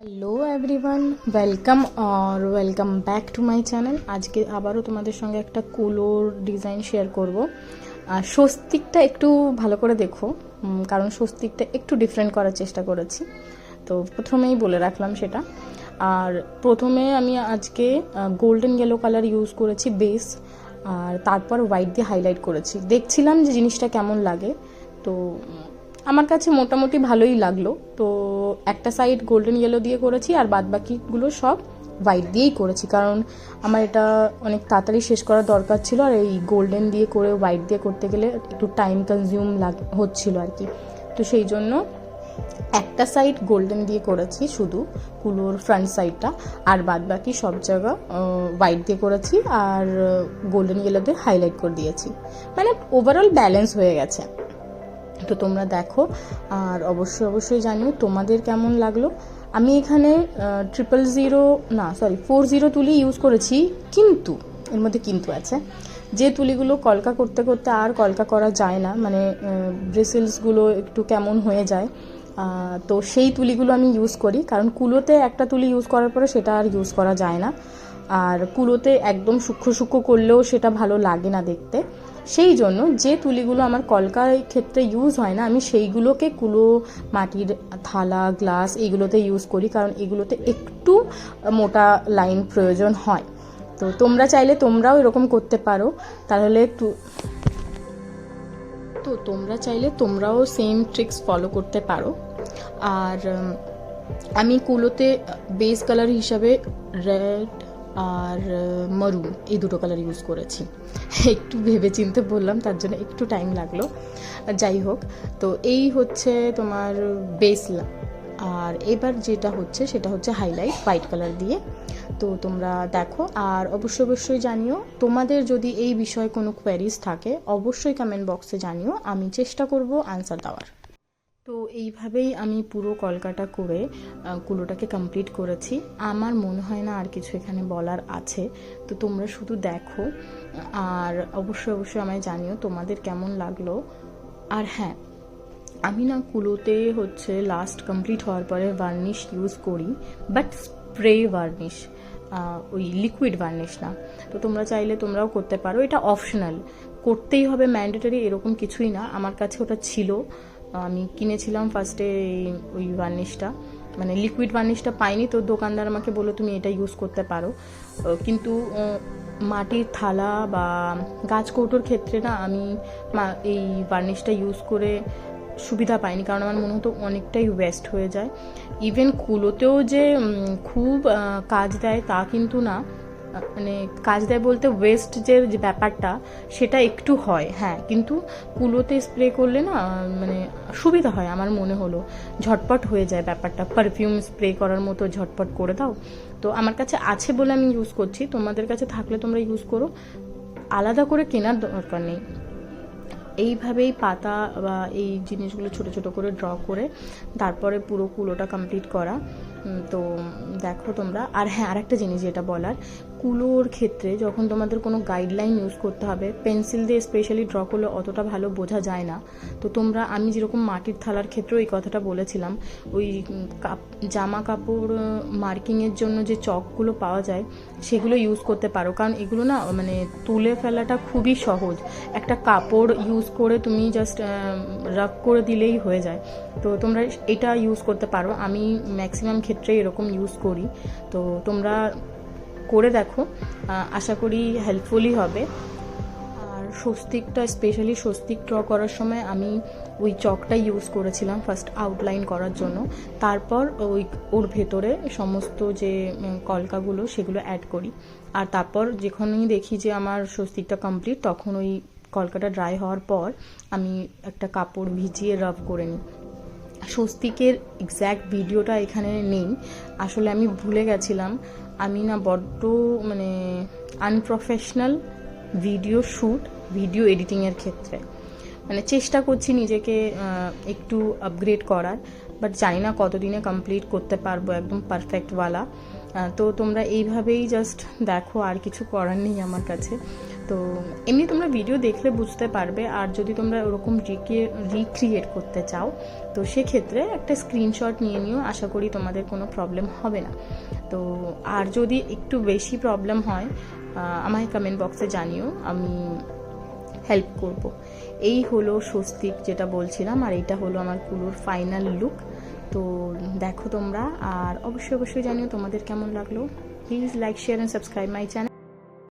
Hello everyone, welcome back to my channel. আজকে আবারও তোমাদের সঙ্গে একটা কুলোর ডিজাইন শেয়ার করব। আর স্বস্তিকটা একটু ভালো করে দেখো, কারণ স্বস্তিকটা একটু ডিফারেন্ট করার চেষ্টা করেছি, তো প্রথমেই বলে রাখলাম সেটা। আর প্রথমে আমি আজকে গোল্ডেন ইয়েলো কালার ইউজ করেছি বেস, আর তারপর হোয়াইট দিয়ে হাইলাইট করেছি। দেখছিলাম যে জিনিসটা কেমন লাগে, তো আমার কাছে মোটামুটি ভালোই লাগলো। তো একটা সাইড গোল্ডেন ইয়েলো দিয়ে করেছি আর বাদ বাকিগুলো সব হোয়াইট দিয়েই করেছি, কারণ আমার এটা অনেক তাড়াতাড়ি শেষ করার দরকার ছিল। আর এই গোল্ডেন দিয়ে করে হোয়াইট দিয়ে করতে গেলে একটু টাইম কনজিউম হচ্ছিল আর কি। তো সেই জন্য একটা সাইড গোল্ডেন দিয়ে করেছি, শুধু কুলোর ফ্রন্ট সাইডটা, আর বাদ বাকি সব জায়গা হোয়াইট দিয়ে করেছি আর গোল্ডেন ইয়েলো দিয়ে হাইলাইট করে দিয়েছি। মানে ওভারঅল ব্যালেন্স হয়ে গেছে। তো তোমরা দেখো আর অবশ্যই জানিও তোমাদের কেমন লাগলো। আমি এখানে 400 তুলি ইউজ করেছি, কিন্তু এর মধ্যে কিন্তু আছে, যে তুলিগুলো কলকা করতে করতে আর কলকা করা যায় না, মানে ব্রেসেলসগুলো একটু কেমন হয়ে যায়, তো সেই তুলিগুলো আমি ইউজ করি। কারণ কুলোতে একটা তুলি ইউজ করার পরে সেটা আর ইউজ করা যায় না, আর কুলোতে একদম সূক্ষ্ম করলেও সেটা ভালো লাগে না দেখতে। সেই জন্য যে তুলিগুলো আমার কলকার ক্ষেত্রে ইউজ হয় না, আমি সেইগুলোকে কুলো, মাটির থালা, গ্লাস এইগুলোতে ইউজ করি, কারণ এগুলোতে একটু মোটা লাইন প্রয়োজন হয়। তো তোমরা চাইলে তোমরাও এরকম করতে পারো, তাহলে তোমরাও সেম ট্রিক্স ফলো করতে পারো। আর আমি কুলোতে বেস কালার হিসাবে রেড আর মারুন এই দুটো কালার ইউজ করেছি। একটু ভেবে চিনতে বললাম, তার জন্য একটু টাইম লাগলো। যাই হোক, তো এই হচ্ছে তোমার বেস। আর এবার যেটা হচ্ছে সেটা হচ্ছে হাইলাইট হোয়াইট কালার দিয়ে। তো তোমরা দেখো আর অবশ্যই জানিও তোমাদের যদি এই বিষয়ে কোনো কোয়ারিজ থাকে, অবশ্যই কমেন্ট বক্সে জানিও, আমি চেষ্টা করব আনসার দেওয়ার। তো এইভাবেই আমি পুরো কলকাটা করে কুলোটাকে কমপ্লিট করেছি। আমার মনে হয় না আর কিছু এখানে বলার আছে, তো তোমরা শুধু দেখো আর অবশ্যই আমায় জানিও তোমাদের কেমন লাগলো। আর হ্যাঁ, আমি না কুলোতে হচ্ছে লাস্ট কমপ্লিট হওয়ার পরে ভার্নিশ ইউজ করি, বাট স্প্রে ভার্নিশ, ওই লিকুইড ভার্নিশ না। তো তোমরা চাইলে তোমরাও করতে পারো, এটা অপশনাল, করতেই হবে ম্যান্ডেটরি এরকম কিছুই না। আমার কাছে ওটা ছিল, আমি কিনেছিলাম ফার্স্টে ওই ভার্নিশটা, মানে লিকুইড ভার্নিশটা পাইনি, তো দোকানদার আমাকে বললো তুমি এটা ইউজ করতে পারো। কিন্তু মাটির থালা বা গাছ কৌটোর ক্ষেত্রে না আমি এই ভার্নিশটা ইউজ করে সুবিধা পাইনি, কারণ আমার মনে হতো অনেকটাই ওয়েস্ট হয়ে যায়। ইভেন কুলোতেও যে খুব কাজ দেয় তা কিন্তু না, মানে কাজ দেয় বলতে ওয়েস্ট যে ব্যাপারটা সেটা একটু হয়, হ্যাঁ, কিন্তু কুলোতে স্প্রে করলে না মানে সুবিধা হয়। আমার মনে হলো ঝটপট হয়ে যায় ব্যাপারটা, পারফিউম স্প্রে করার মতো ঝটপট করে দাও। তো আমার কাছে আছে বলে আমি ইউজ করছি, তোমাদের কাছে থাকলে তোমরা ইউজ করো, আলাদা করে কেনার দরকার নেই। এইভাবেই পাতা বা এই জিনিসগুলো ছোট করে ড্র করে তারপরে পুরো কুলোটা কমপ্লিট করা। তো দেখো তোমরা। আর হ্যাঁ, আরেকটা জিনিস যেটা বলার, কুলোর ক্ষেত্রে যখন তোমাদের কোনো গাইডলাইন ইউজ করতে হবে, পেন্সিল দিয়ে স্পেশালি ড্র করলে অতটা ভালো বোঝা যায় না। তো তোমরা, আমি যেরকম মাটির থালার ক্ষেত্রেও এই কথাটা বলেছিলাম, ওই জামা কাপড় মার্কিংয়ের জন্য যে চকগুলো পাওয়া যায় সেগুলো ইউজ করতে পারো, কারণ এগুলো না মানে তুলে ফেলাটা খুবই সহজ। একটা কাপড় ইউজ করে তুমি জাস্ট রাফ করে দিলেই হয়ে যায়। তো তোমরা এটা ইউজ করতে পারো, আমি ম্যাক্সিমাম ক্ষেত্রে এরকম ইউজ করি। তো তোমরা করে দেখো, আশা করি হেল্পফুলই হবে। আর স্বস্তিকটা, স্পেশালি স্বস্তিক ড্র করার সময় আমি ওই চকটা ইউজ করেছিলাম ফার্স্ট আউটলাইন করার জন্য, তারপর ওর ভেতরে সমস্ত যে কলকাগুলো সেগুলো অ্যাড করি। আর তারপর যখনই দেখি যে আমার স্বস্তিকটা কমপ্লিট, তখন ওই কলকাটা ড্রাই হওয়ার পর আমি একটা কাপড় ভিজিয়ে রাব করে নিই। স্বস্তিকের এক্স্যাক্ট ভিডিওটা এখানে নেই, আসলে আমি ভুলে গেছিলাম। আমি না বড্ড মানে আনপ্রফেশনাল ভিডিও এডিটিংয়ের ক্ষেত্রে, মানে চেষ্টা করছি নিজেকে একটু আপগ্রেড করার, বাট জানি না কতদিনে কমপ্লিট করতে পারবো একদম পারফেক্টওয়ালা। তো তোমরা এইভাবেই জাস্ট দেখো, আর কিছু করার নেই আমার কাছে। তো এমনি তোমরা ভিডিও দেখলে বুঝতে পারবে, আর যদি তোমরা ওরকম রিক্রিয়েট করতে চাও তো সেক্ষেত্রে একটা স্ক্রিনশট নিয়ে নিও, আশা করি তোমাদের কোনো প্রবলেম হবে না। তো আর যদি একটু বেশি প্রবলেম হয় আমায় কমেন্ট বক্সে জানিও, আমি হেল্প করব। এই হলো স্বস্তিক যেটা বলছিলাম, আর এইটা হলো আমার কুলোর ফাইনাল লুক। তো দেখো তোমরা, আর অবশ্যই জানিও তোমাদের কেমন লাগলো। Please like, share and subscribe my channel.